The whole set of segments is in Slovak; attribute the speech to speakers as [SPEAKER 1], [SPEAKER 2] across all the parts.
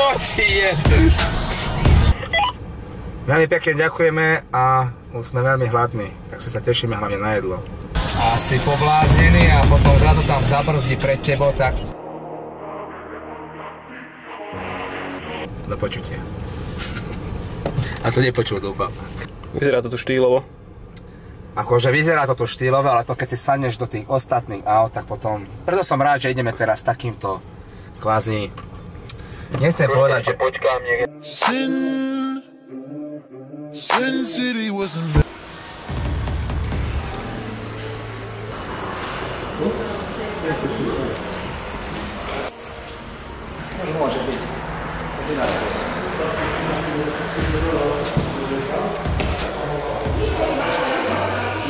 [SPEAKER 1] Čo ti je? Veľmi pekne ďakujeme a už sme veľmi hladní, takže sa tešíme hlavne na jedlo. Asi pobláznený a potom zrazu tam zabrzdí pred tebou, tak... Do počutia. A to nepočul, dúfam.
[SPEAKER 2] Vyzerá to tu štýlovo.
[SPEAKER 1] Akože vyzerá to tu štýlovo, ale to keď si sadneš do tých ostatných aut, tak potom... Preto som rád, že ideme teraz takýmto kvázi... Nechcem povedať, že... Sin City wasn't... Môže byť.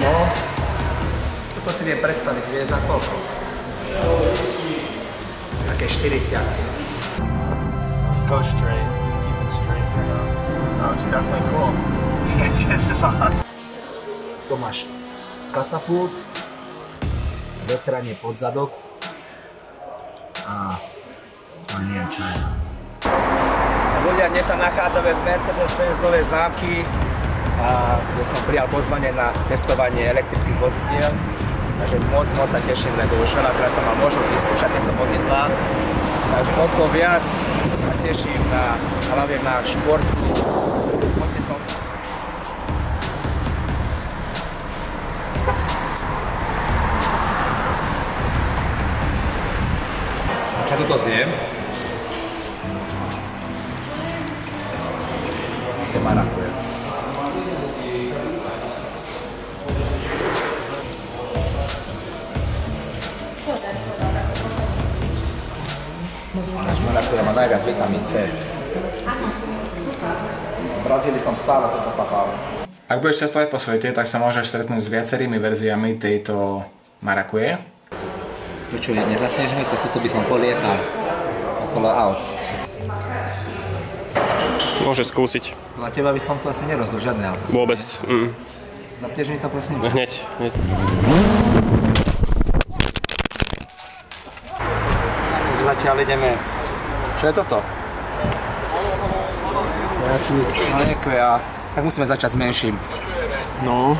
[SPEAKER 1] No, toto si viem predstaviť, vie za koľko? Také 40.
[SPEAKER 3] Just go straight. Just keep it straight for now. Oh, it's definitely cool. This is awesome.
[SPEAKER 1] Tu máš katapult, vetranie pod zadok a neviem čo je. Ľudia, dnes sa nachádzame v Mercedes-Benz Nové Zámky a kde som prijal pozvanie na testovanie elektrických vozidiel. Takže moc sa teším, lebo už veľakrát som mal možnosť vyskúšať tieto vozidlá. Takže o to viac sa teším hlavne na šport. Poďte som. Čo tu to zjem? To marakuje. Náš marakuja má najviac vitamín C. V Brazílii som stále toto papal.
[SPEAKER 4] Ak budeš cestovať po svete, tak sa môžeš stretnúť s viacerými verziami tejto marakuje.
[SPEAKER 1] Prečo nezapneš mi, tak toto by som polietal okolo aut.
[SPEAKER 2] Môže skúsiť.
[SPEAKER 1] Na teba by som to asi nerozbil, žiadne auto.
[SPEAKER 2] Vôbec.
[SPEAKER 1] Zapneš mi to prosím?
[SPEAKER 2] Hneď.
[SPEAKER 1] Zatiaľ ideme. Čo je toto? Nejaký mlieko a tak musíme začať s menším.
[SPEAKER 2] No.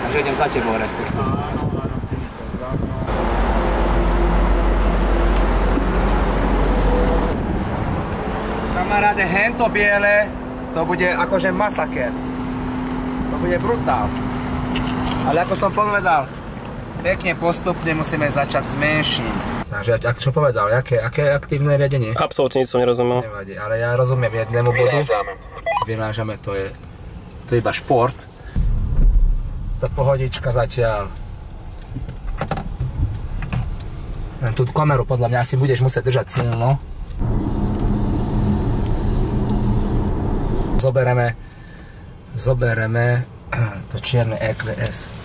[SPEAKER 1] Takže idem za tebou respektíve. Kamaráde, hento biele, to bude akože masaker. To bude brutál. Ale ako som povedal, pekne postupne musíme začať s menším. Takže čo povedal, aké aktívne riadenie?
[SPEAKER 2] Absolútne nič som nerozumel.
[SPEAKER 1] Nevadí, ale ja rozumiem jednému bodu. Vyrážame, to je iba šport. To pohodička zatiaľ. Len tú kameru podľa mňa asi budeš musieť držať silno. Zobereme to čierne EQS.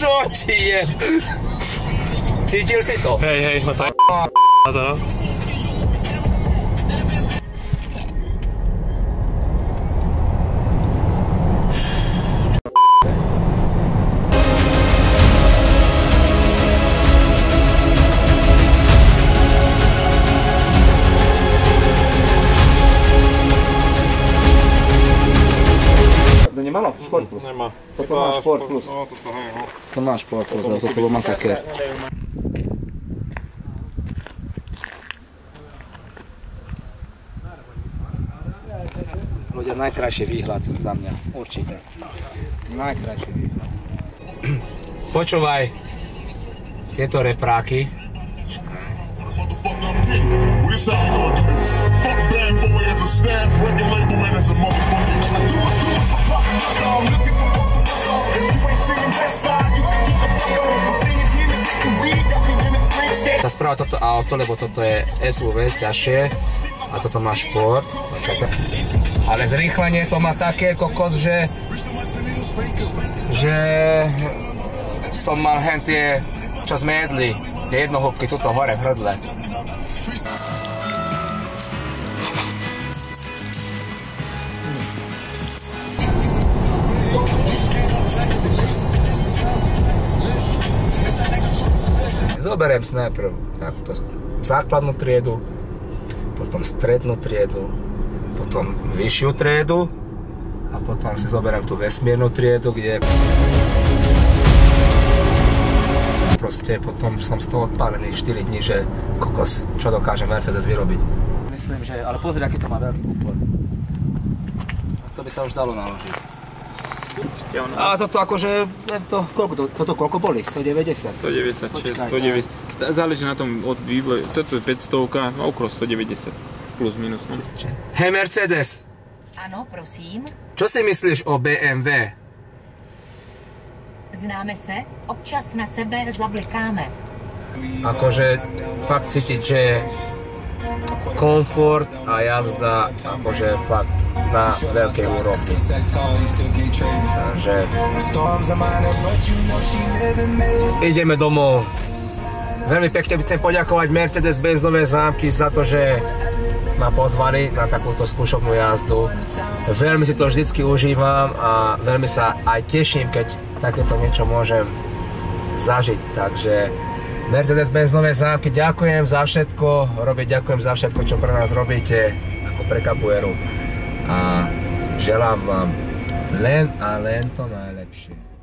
[SPEAKER 1] Čo ti je? Cítil si to?
[SPEAKER 2] Hej, no to je na to, no.
[SPEAKER 1] Nemalo? Šport plus?
[SPEAKER 2] Nemá.
[SPEAKER 1] Toto má šport plus.
[SPEAKER 2] No, toto hej, no.
[SPEAKER 1] To má šport plus, ale toto bol masaker. Ľudia, najkrajší výhľad za mňa, určite. Najkrajší výhľad. Počúvaj tieto repráky. Tá správa toto auto, lebo toto je SUV ťažšie a toto má šport. Ale zrýchlenie to má také kokos, že som mal hen tie čo sme jedli, tie jednohúbky tuto hore v hrdle. Zoberiem si najprv takto základnú triedu, potom strednú triedu, potom vyššiu triedu a potom si zoberiem tú vesmírnu triedu, kde proste potom som z toho odpálený 4 dní, že kokos, čo dokáže Mercedes vyrobiť. Myslím, že, ale pozri, aký to má veľký kufor. To by sa už dalo naložiť. A toto akože, toto koľko boli? 190?
[SPEAKER 5] 196, 190. Záleží na tom od vývoja. Toto je 500, no okolo 190. Plus minus.
[SPEAKER 1] Hej Mercedes!
[SPEAKER 6] Ano, prosím.
[SPEAKER 1] Čo si myslíš o BMW?
[SPEAKER 6] Známe se, občas na sebe zablikáme.
[SPEAKER 1] Akože fakt cítiť, že je komfort a jazda akože fakt na veľkej úrovni. Takže ideme domov. Veľmi pekne chcem poďakovať Mercedes-Benz Nové Zámky za to, že ma pozvali na takúto skúšobnú jazdu. Veľmi si to vždycky užívam a veľmi sa aj teším, keď takéto niečo môžem zažiť. Takže Mercedes-Benz Nové Zámky, ďakujem za všetko, ďakujem za všetko, čo pre nás robíte, ako pre Capoeiru. A želám vám len a len to najlepšie.